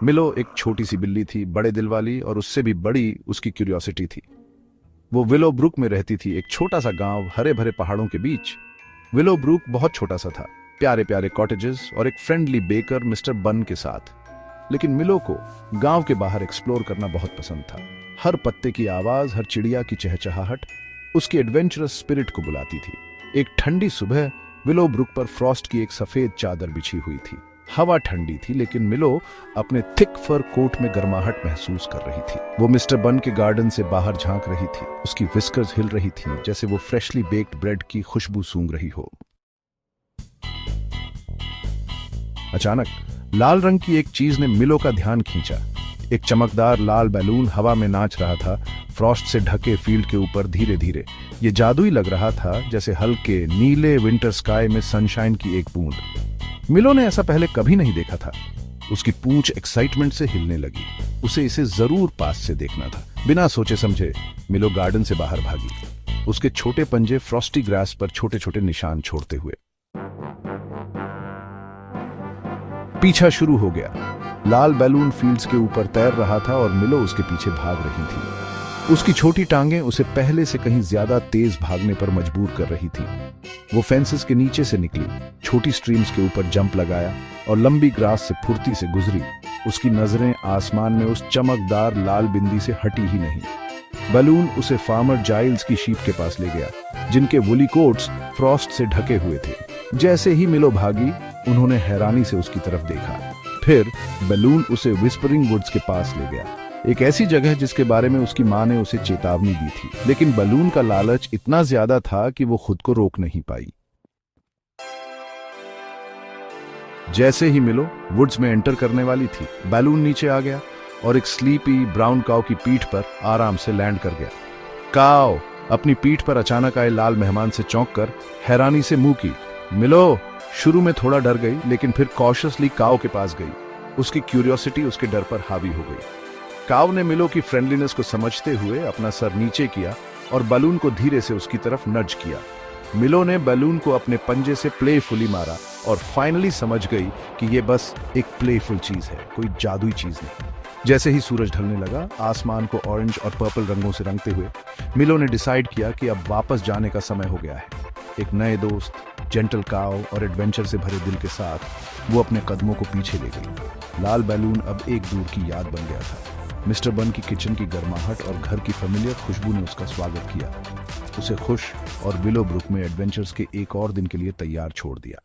मिलो एक छोटी सी बिल्ली थी, बड़े दिल वाली, और उससे भी बड़ी उसकी क्यूरियोसिटी थी। वो विलो ब्रुक में रहती थी, एक छोटा सा गांव हरे भरे पहाड़ों के बीच। विलो ब्रुक बहुत छोटा सा था, प्यारे प्यारे कॉटेजेस और एक फ्रेंडली बेकर मिस्टर बन के साथ। लेकिन मिलो को गांव के बाहर एक्सप्लोर करना बहुत पसंद था। हर पत्ते की आवाज, हर चिड़िया की चहचहाहट उसकी एडवेंचरस स्पिरिट को बुलाती थी। एक ठंडी सुबह विलो ब्रुक पर फ्रॉस्ट की एक सफेद चादर बिछी हुई थी। हवा ठंडी थी, लेकिन मिलो अपने थिक फर कोट में गर्माहट महसूस कर रही थी। वो मिस्टर बन के गार्डन से बाहर झांक रही थी। उसकी विस्कर्स हिल रही थी जैसे वो फ्रेशली बेक्ड ब्रेड की खुशबू सूंघ रही हो। अचानक लाल रंग की एक चीज ने मिलो का ध्यान खींचा। एक चमकदार लाल बैलून हवा में नाच रहा था, फ्रॉस्ट से ढके फील्ड के ऊपर धीरे धीरे। ये जादुई लग रहा था, जैसे हल्के नीले विंटर स्काई में सनशाइन की एक बूंद। मिलो ने ऐसा पहले कभी नहीं देखा था। उसकी पूंछ एक्साइटमेंट से हिलने लगी। उसे इसे जरूर पास से देखना था। बिना सोचे समझे मिलो गार्डन से बाहर भागी, उसके छोटे पंजे फ्रॉस्टी ग्रास पर छोटे छोटे निशान छोड़ते हुए। पीछा शुरू हो गया। लाल बैलून फील्ड्स के ऊपर तैर रहा था और मिलो उसके पीछे भाग रही थी। उसकी छोटी टांगें उसे पहले से कहीं ज्यादा तेज भागने पर मजबूर कर रही थी। वो फेंसेस के नीचे से निकली, छोटी स्ट्रीम्स के ऊपर जंप लगाया और लंबी ग्रास से फुर्ती से गुजरी। उसकी नजरें आसमान में उस चमकदार लाल बिंदी से हटी ही नहीं। बैलून उसे फार्मर जाइल्स की शीप के पास ले गया, जिनके वुली कोट्स फ्रॉस्ट से ढके हुए थे। जैसे ही मिलो भागी, उन्होंने हैरानी से उसकी तरफ देखा। फिर बैलून उसे विस्परिंग वुड्स के पास ले गया, एक ऐसी जगह जिसके बारे में उसकी मां ने उसे चेतावनी दी थी। लेकिन बैलून का लालच इतना ज्यादा था कि वो खुद को रोक नहीं पाई। जैसे ही मिलो वुड्स में एंटर करने वाली थी, बैलून नीचे आ गया और एक स्लीपी ब्राउन काऊ की पीठ पर आराम से लैंड कर गया। काऊ अपनी पीठ पर अचानक आए लाल मेहमान से चौंक कर हैरानी से मुंह की। मिलो शुरू में थोड़ा डर गई, लेकिन फिर कॉशियसली काऊ के पास गई। उसकी क्यूरियोसिटी उसके डर पर हावी हो गई। काऊ ने मिलो की फ्रेंडलीनेस को समझते हुए अपना सर नीचे किया और बैलून को धीरे से उसकी तरफ नज किया। मिलो ने बैलून को अपने पंजे से प्लेफुली मारा और फाइनली समझ गई कि यह बस एक प्लेफुल चीज है, कोई जादुई चीज नहीं। जैसे ही सूरज ढलने लगा, आसमान को ऑरेंज और पर्पल रंगों से रंगते हुए, मिलो ने डिसाइड किया कि अब वापस जाने का समय हो गया है। एक नए दोस्त, जेंटल काऊ और एडवेंचर से भरे दिल के साथ वो अपने कदमों को पीछे ले गई। लाल बैलून अब एक दूर की याद बन गया था। मिस्टर बन की किचन की गर्माहट और घर की फेमिलियर खुशबू ने उसका स्वागत किया, उसे खुश और विलो ब्रुक में एडवेंचर्स के एक और दिन के लिए तैयार छोड़ दिया।